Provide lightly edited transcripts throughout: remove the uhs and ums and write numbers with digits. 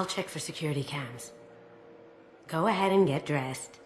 I'll check for security cams. Go ahead and get dressed.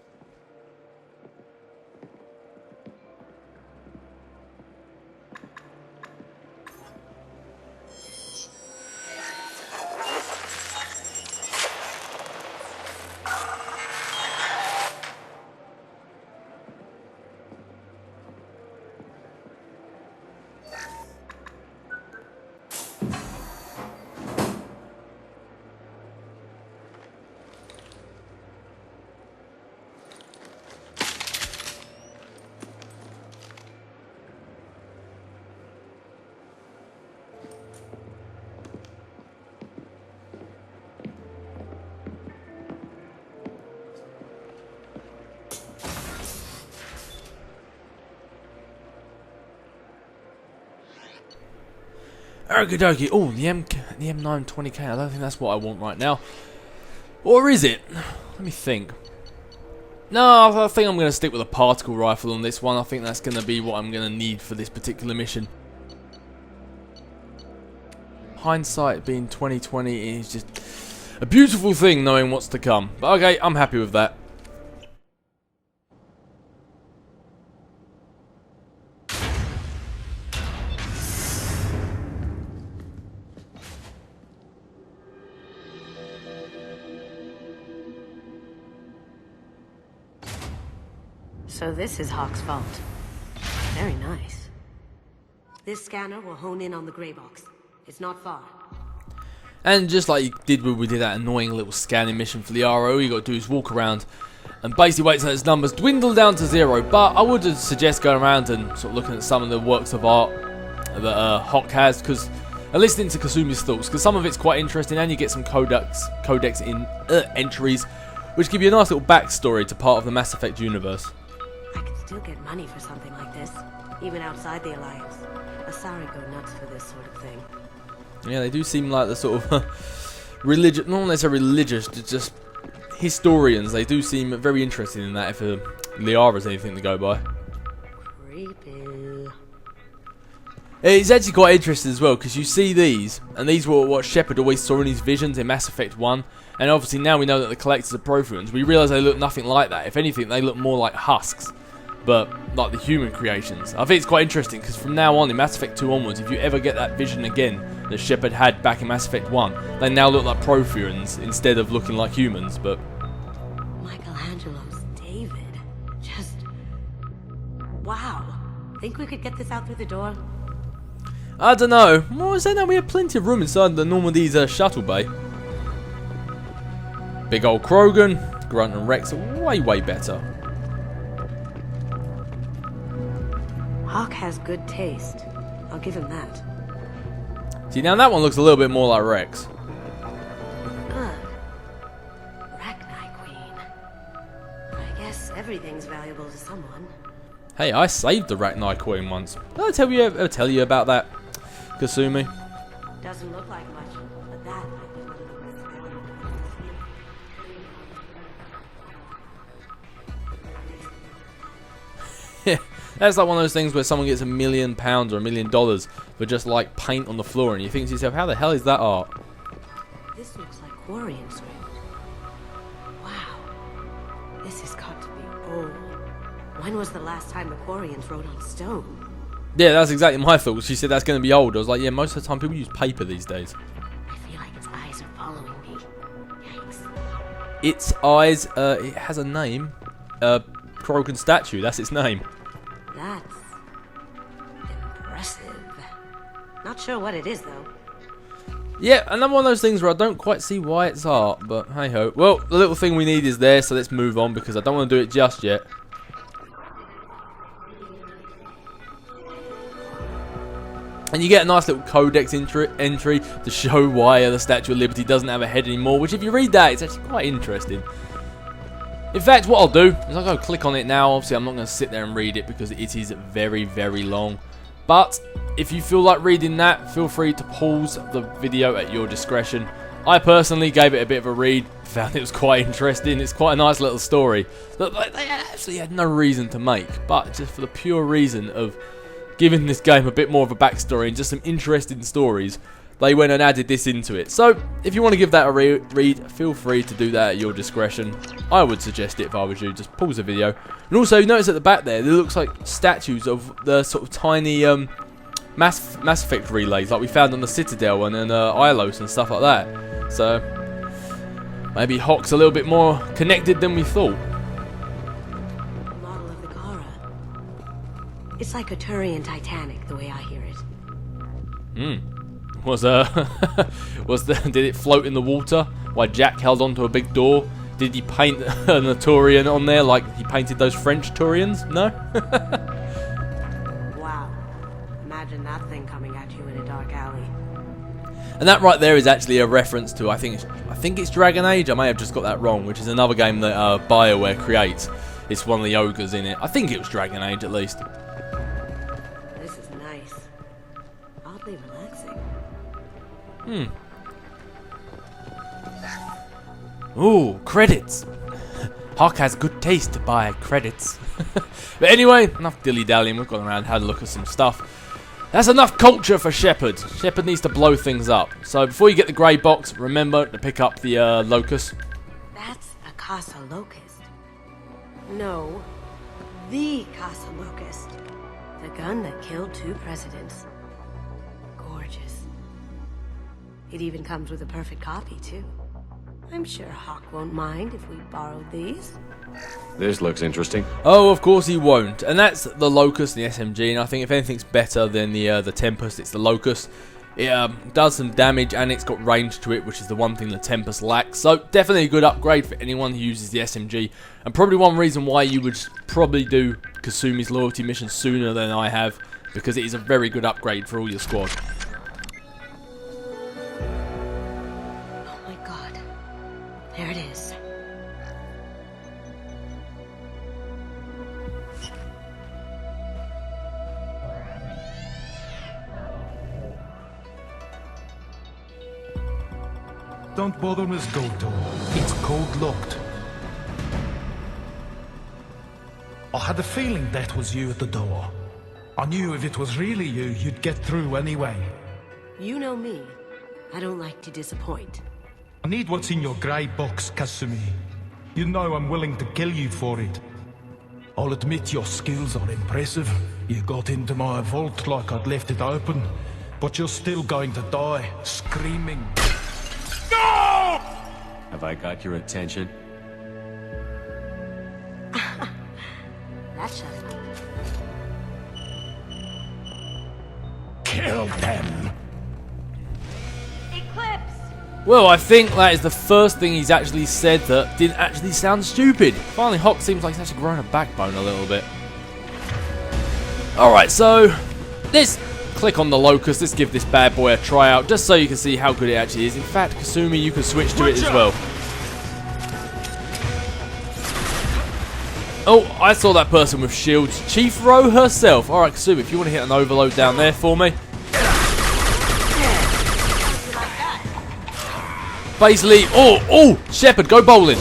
Okie dokie. Oh, the M920K. I don't think that's what I want right now. Or is it? Let me think. No, I think I'm going to stick with a particle rifle on this one. I think that's going to be what I'm going to need for this particular mission. Hindsight being 2020 is just a beautiful thing, knowing what's to come. But okay, I'm happy with that. So this is Hock's vault. Very nice. This scanner will hone in on the grey box. It's not far. And just like you did when we did that annoying little scanning mission for the RO, all you got to do is walk around and basically wait until its numbers dwindle down to 0. But I would suggest going around and sort of looking at some of the works of art that Hock has, because and listening to Kasumi's thoughts, because some of it's quite interesting, and you get some codex entries, which give you a nice little backstory to part of the Mass Effect universe. I could still get money for something like this, even outside the Alliance. Asari go nuts for this sort of thing. Yeah, they do seem like the sort of religious, not necessarily religious, just historians. They do seem very interested in that, if Liara's anything to go by. Creepy. It's actually quite interesting as well, because you see these, and these were what Shepard always saw in his visions in Mass Effect 1, and obviously now we know that the collectors are Protheans. We realise they look nothing like that. If anything, they look more like husks, but like the human creations. I think it's quite interesting, because from now on, in Mass Effect 2 onwards, if you ever get that vision again that Shepard had back in Mass Effect 1, they now look like Protheans instead of looking like humans. But Michelangelo's David. Just... wow. Think we could get this out through the door? I don't know. What was that? Now we have plenty of room inside the Normandy's shuttle bay. Big old Krogan, Grunt and Rex are way better. Hock has good taste. I'll give him that. See, now that one looks a little bit more like Rex. Good. Rachni Queen. I guess everything's valuable to someone. Hey, I saved the Rachni Queen once. Did I ever tell you about that, Kasumi? Doesn't look like much, but that might be one of the most valuable. Yeah, that's like one of those things where someone gets £1 million or $1 million for just like paint on the floor, and you think to yourself, how the hell is that art? This looks like Quarian script. Wow. This has got to be old. When was the last time the Quarians wrote on stone? Yeah, that's exactly my thought. She said that's going to be old. I was like, yeah, most of the time people use paper these days. I feel like its eyes are following me. Yikes. Its eyes, it has a name. Krogan statue, that's its name. That's impressive. Not sure what it is, though. Yeah, another one of those things where I don't quite see why it's art, but hey ho. Well, the little thing we need is there, so let's move on, because I don't want to do it just yet. And you get a nice little codex entry to show why the Statue of Liberty doesn't have a head anymore, which if you read that, it's actually quite interesting. In fact, what I'll do is I'll go click on it now. Obviously, I'm not going to sit there and read it because it is very long. But if you feel like reading that, feel free to pause the video at your discretion. I personally gave it a bit of a read, found it was quite interesting. It's quite a nice little story that they actually had no reason to make, but just for the pure reason of giving this game a bit more of a backstory and just some interesting stories, they went and added this into it. So, if you want to give that a read, feel free to do that at your discretion. I would suggest it if I was you. Just pause the video. And also, notice at the back there looks like statues of the sort of tiny Mass Effect relays like we found on the Citadel and Ilos and stuff like that. So, maybe Hock's a little bit more connected than we thought. Model of the Gara. It's like a Turian Titanic, the way I hear it. Did it float in the water while Jack held onto a big door? Did he paint a Turian on there like he painted those French Turians? No? Wow. Imagine that thing coming at you in a dark alley. And that right there is actually a reference to, I think it's Dragon Age. I may have just got that wrong, which is another game that BioWare creates. It's one of the ogres in it. I think it was Dragon Age at least. This is nice. Oddly relaxing. Ooh, credits. Hock has good taste to buy credits. But anyway, enough dilly-dallying. We've gone around and had a look at some stuff. That's enough culture for Shepard. Shepard needs to blow things up. So before you get the grey box, remember to pick up the Locust. That's a Casa Locust. No, the Casa Locust. The gun that killed 2 presidents. Gorgeous. It even comes with a perfect copy, too. I'm sure Hock won't mind if we borrowed these. This looks interesting. Oh, of course he won't. And that's the Locust, the SMG. And I think if anything's better than the Tempest, it's the Locust. It does some damage and it's got range to it, which is the one thing the Tempest lacks. So definitely a good upgrade for anyone who uses the SMG. And probably one reason why you would probably do Kasumi's loyalty mission sooner than I have, because it is a very good upgrade for all your squad. Oh my god. There it is. Don't bother, Miss Goto. It's code locked. I had a feeling that was you at the door. I knew if it was really you, you'd get through anyway. You know me. I don't like to disappoint. I need what's in your grey box, Kasumi. You know I'm willing to kill you for it. I'll admit your skills are impressive. You got into my vault like I'd left it open, but you're still going to die, screaming. No! Have I got your attention? That shut him up. Kill them! Eclipse! Well, I think that is the first thing he's actually said that didn't actually sound stupid. Finally, Hock seems like he's actually grown a backbone a little bit. Alright, so let's click on the Locust. Let's give this bad boy a try out, just so you can see how good it actually is. In fact, Kasumi, you can switch to it as well. Oh, I saw that person with shields. Chief Rowe herself. Alright, Kasumi, if you want to hit an overload down there for me. Basically, oh, Shepard, go bowling.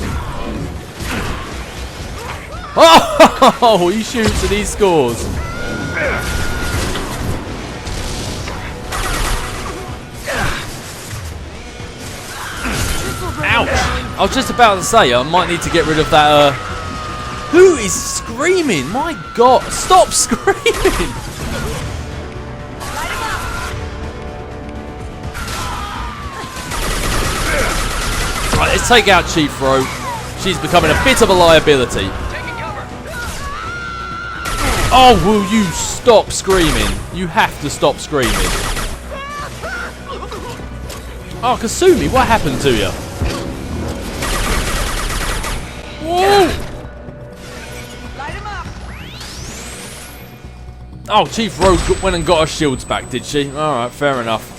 Oh, he shoots and he scores. Ouch. I was just about to say, I might need to get rid of that, Who is screaming? My god, stop screaming! Right, let's take out Chief Rowe. She's becoming a bit of a liability. Oh, will you stop screaming? You have to stop screaming. Oh, Kasumi, what happened to you? Whoa! Oh, Chief Rowe went and got her shields back, did she? Alright, fair enough.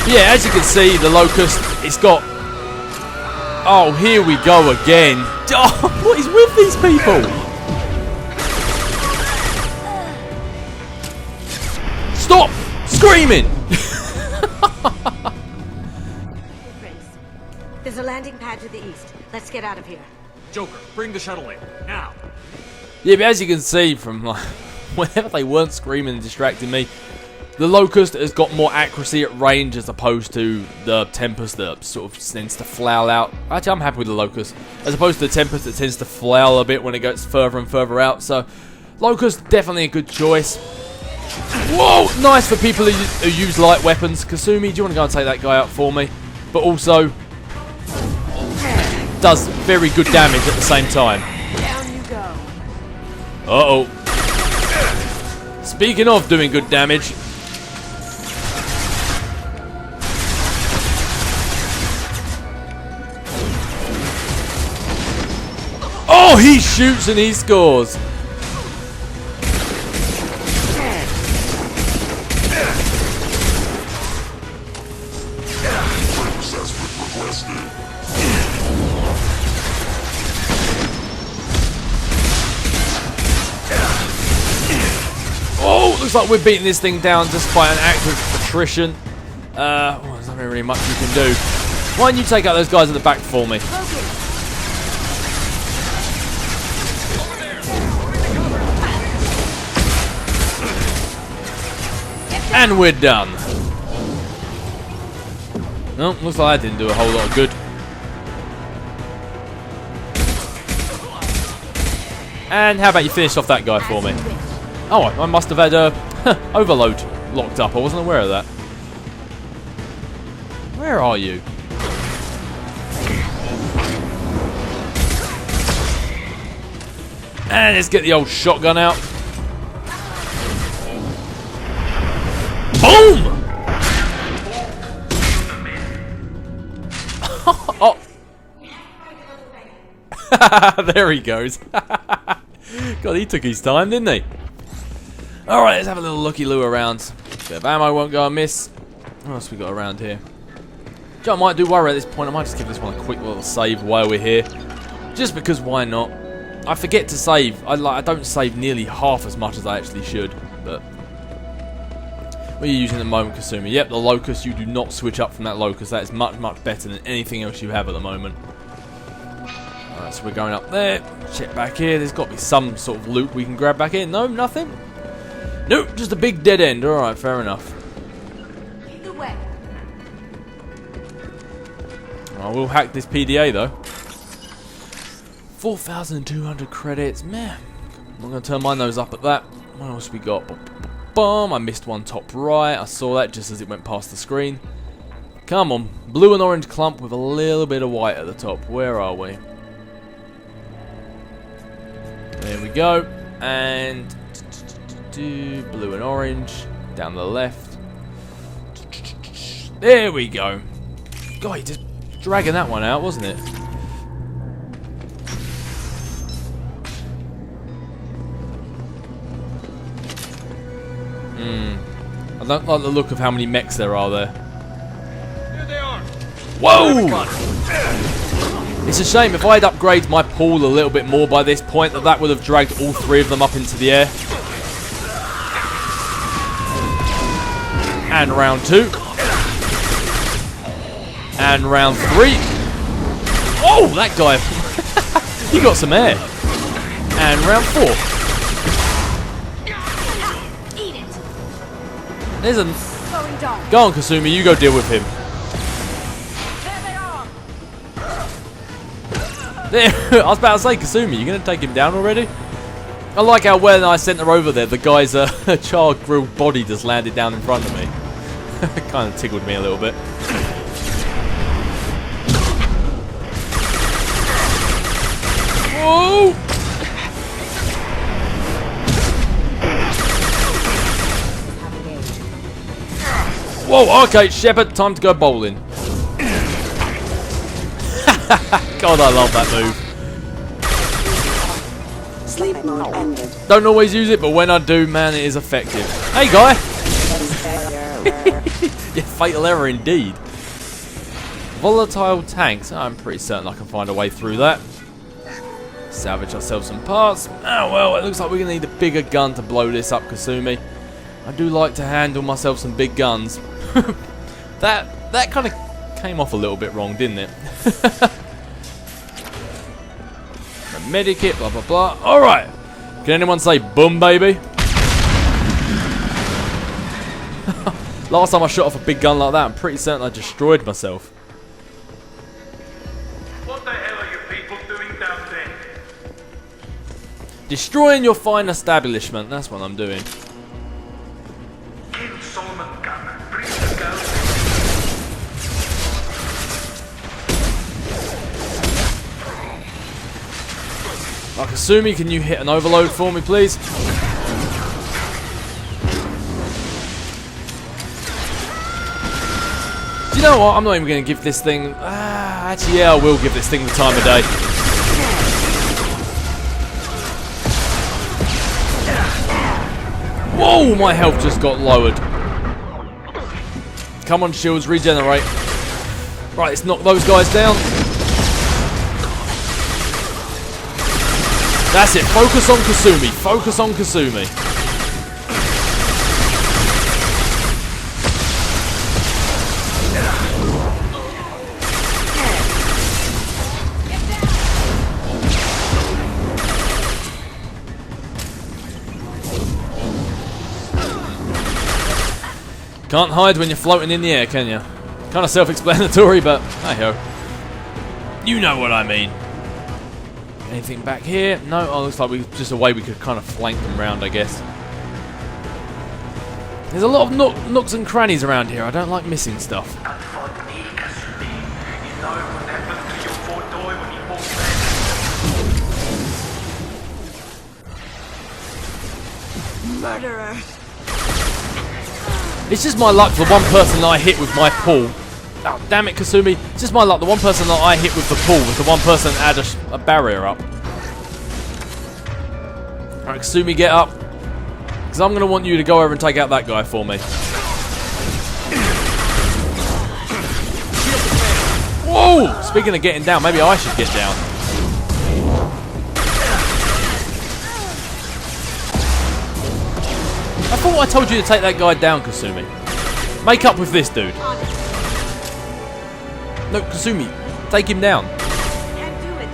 Yeah, as you can see, the Locust, it's got... Oh, here we go again. Oh, what is with these people? Stop screaming! Prince, there's a landing pad to the east. Let's get out of here. Joker, bring the shuttle in, now. Yeah, but as you can see from like, whenever they weren't screaming and distracting me, the Locust has got more accuracy at range as opposed to the Tempest that sort of tends to flail out. Actually, I'm happy with the Locust. As opposed to the Tempest that tends to flail a bit when it gets further and further out. So, Locust, definitely a good choice. Whoa! Nice for people who use light weapons. Kasumi, do you want to go and take that guy out for me? But also, does very good damage at the same time. Down you go. Uh-oh. Speaking of doing good damage... Oh, he shoots and he scores. Oh, looks like we're beating this thing down just by an act of attrition. Well, there's not really much you can do. Why don't you take out those guys at the back for me? And we're done. No, looks like that didn't do a whole lot of good. And how about you finish off that guy for me? Oh, I must have had overload locked up. I wasn't aware of that. Where are you? And let's get the old shotgun out. Boom! Oh. There he goes. God, he took his time, didn't he? Alright, let's have a little looky-loo around. Bit of ammo won't go amiss. What else we got around here? Joe, I might do worry at this point. I might just give this one a quick little save while we're here. Just because why not? I forget to save. I don't save nearly half as much as I actually should. But what are you using at the moment, Kasumi? Yep, the Locust. You do not switch up from that Locust. That is much, much better than anything else you have at the moment. Alright, so we're going up there. Check back here. There's got to be some sort of loot we can grab back here. No, nothing? Nope, just a big dead end. Alright, fair enough. Lead the way. I will hack this PDA though. 4,200 credits. Man, I'm not going to turn my nose up at that. What else we got? Boom! I missed one top right. I saw that just as it went past the screen. Come on. Blue and orange clump with a little bit of white at the top. Where are we? There we go. And blue and orange down the left. There we go. God, he just dragging that one out, wasn't it? I don't like the look of how many mechs there are there. Here they are. Whoa! It's a shame if I had upgraded my pool a little bit more by this point that would have dragged all three of them up into the air. And round 2. And round 3. Oh, that guy. He got some air. And round 4. There's a... Go on, Kasumi, you go deal with him. There, I was about to say, Kasumi, you going to take him down already? I like how when I sent her over there, the guy's charred grilled body just landed down in front of me. Kind of tickled me a little bit. Whoa! Whoa, okay, Shepard, time to go bowling. God, I love that move. Sleep mode ended. Don't always use it, but when I do, man, it is effective. Hey, guy! Yeah, fatal error indeed. Volatile tanks. I'm pretty certain I can find a way through that. Salvage ourselves some parts. Oh, well, it looks like we're going to need a bigger gun to blow this up, Kasumi. I do like to handle myself some big guns. That kind of came off a little bit wrong, didn't it? A medikit, blah blah blah. Alright, Can anyone say boom, baby? Last time I shot off a big gun like that, I'm pretty certain I destroyed myself. What the hell are you people doing down there? Destroying your fine establishment, that's what I'm doing. Kill Solomon Gunner. Bring the girl. Kasumi, can you hit an overload for me, please? Do you know what? I'm not even going to give this thing... actually, yeah, I will give this thing the time of day. Whoa, my health just got lowered. Come on, shields, regenerate. Right, let's knock those guys down. That's it, focus on Kasumi, focus on Kasumi. Can't hide when you're floating in the air, can you? Kind of self-explanatory, but hey-ho. You know what I mean. Anything back here? No, oh, looks like just a way we could kind of flank them round, I guess. There's a lot of nooks and crannies around here. I don't like missing stuff. Murderer. It's just my luck the one person that I hit with my pull. Oh, damn it, Kasumi. It's just my luck the one person that I hit with the pull was the one person that had a barrier up. Alright, Kasumi, get up. Because I'm going to want you to go over and take out that guy for me. Whoa! Speaking of getting down, maybe I should get down. I thought I told you to take that guy down, Kasumi. Make up with this dude. No, Kasumi, take him down. Can't do it.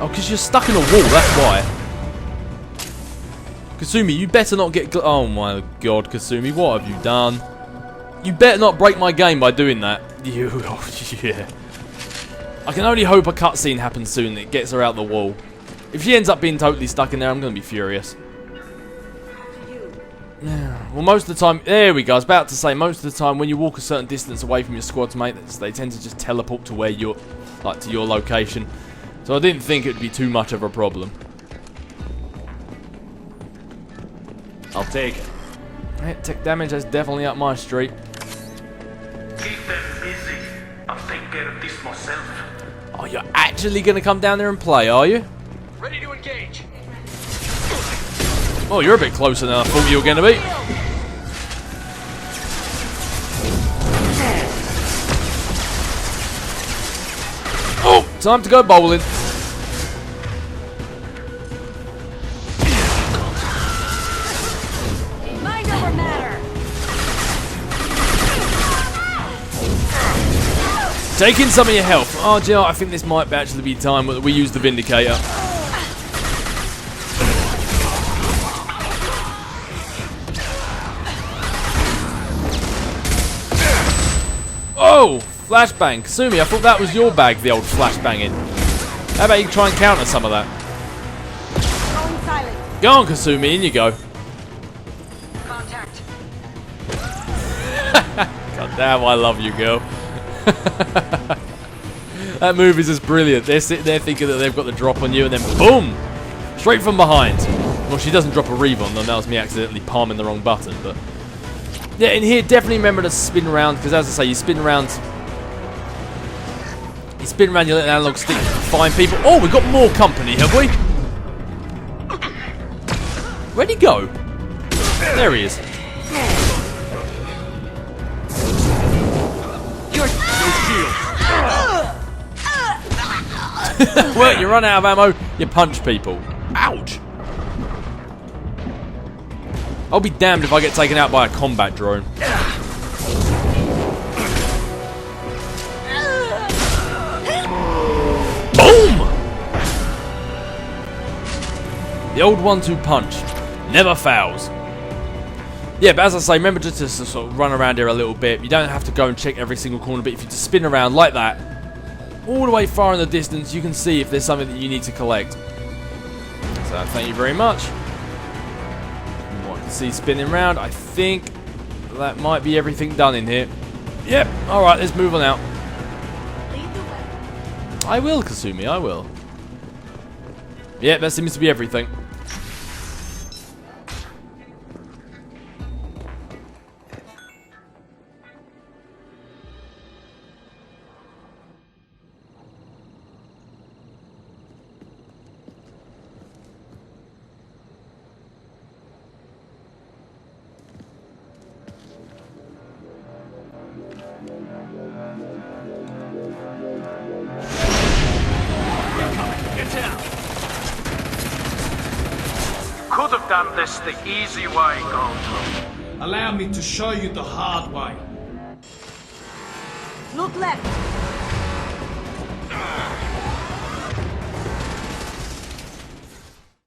Oh, because you're stuck in a wall, that's why. Kasumi, you better not get... Oh my god, Kasumi, what have you done? You better not break my game by doing that. You... Oh, yeah. I can only hope a cutscene happens soon that gets her out the wall. If she ends up being totally stuck in there, I'm going to be furious. Well, most of the time... There we go, I was about to say, most of the time when you walk a certain distance away from your squad's mates, they tend to just teleport to where you're... Like, to your location. So I didn't think it would be too much of a problem. I'll take it. Hey, tech damage is definitely up my street. Keep them busy. I'll take care of this myself. Oh, you're actually going to come down there and play, are you? Ready to engage. Oh, you're a bit closer than I thought you were going to be. Oh, time to go bowling. Mind over matter. Taking some of your health. Oh, do you know what? I think this might actually be time that we use the Vindicator. Oh! Flashbang. Kasumi, I thought that was your bag, the old flashbanging. How about you try and counter some of that? Going silent. Go on, Kasumi, in you go. Contact. God damn, I love you, girl. That move is just brilliant. They're sitting there thinking that they've got the drop on you, and then boom! Straight from behind. Well, she doesn't drop a reeve on them. That was me accidentally palming the wrong button, but... Yeah, in here, definitely remember to spin around, because as I say, you spin around your little analog stick to find people. Oh, we've got more company, have we? Where'd he go? There he is. Well, you run out of ammo, you punch people. Ouch! I'll be damned if I get taken out by a combat drone. Boom! The old 1-2 punch. Never fails. Yeah, but as I say, remember just to sort of run around here a little bit. You don't have to go and check every single corner, but if you just spin around like that, all the way far in the distance, you can see if there's something that you need to collect. So thank you very much. From what I can see spinning around, I think that might be everything done in here. Yep, alright, let's move on out. Lead the way. I will, Kasumi, I will. Yep, that seems to be everything. Could have done this the easy way, Gold. Allow me to show you the hard way. Look left.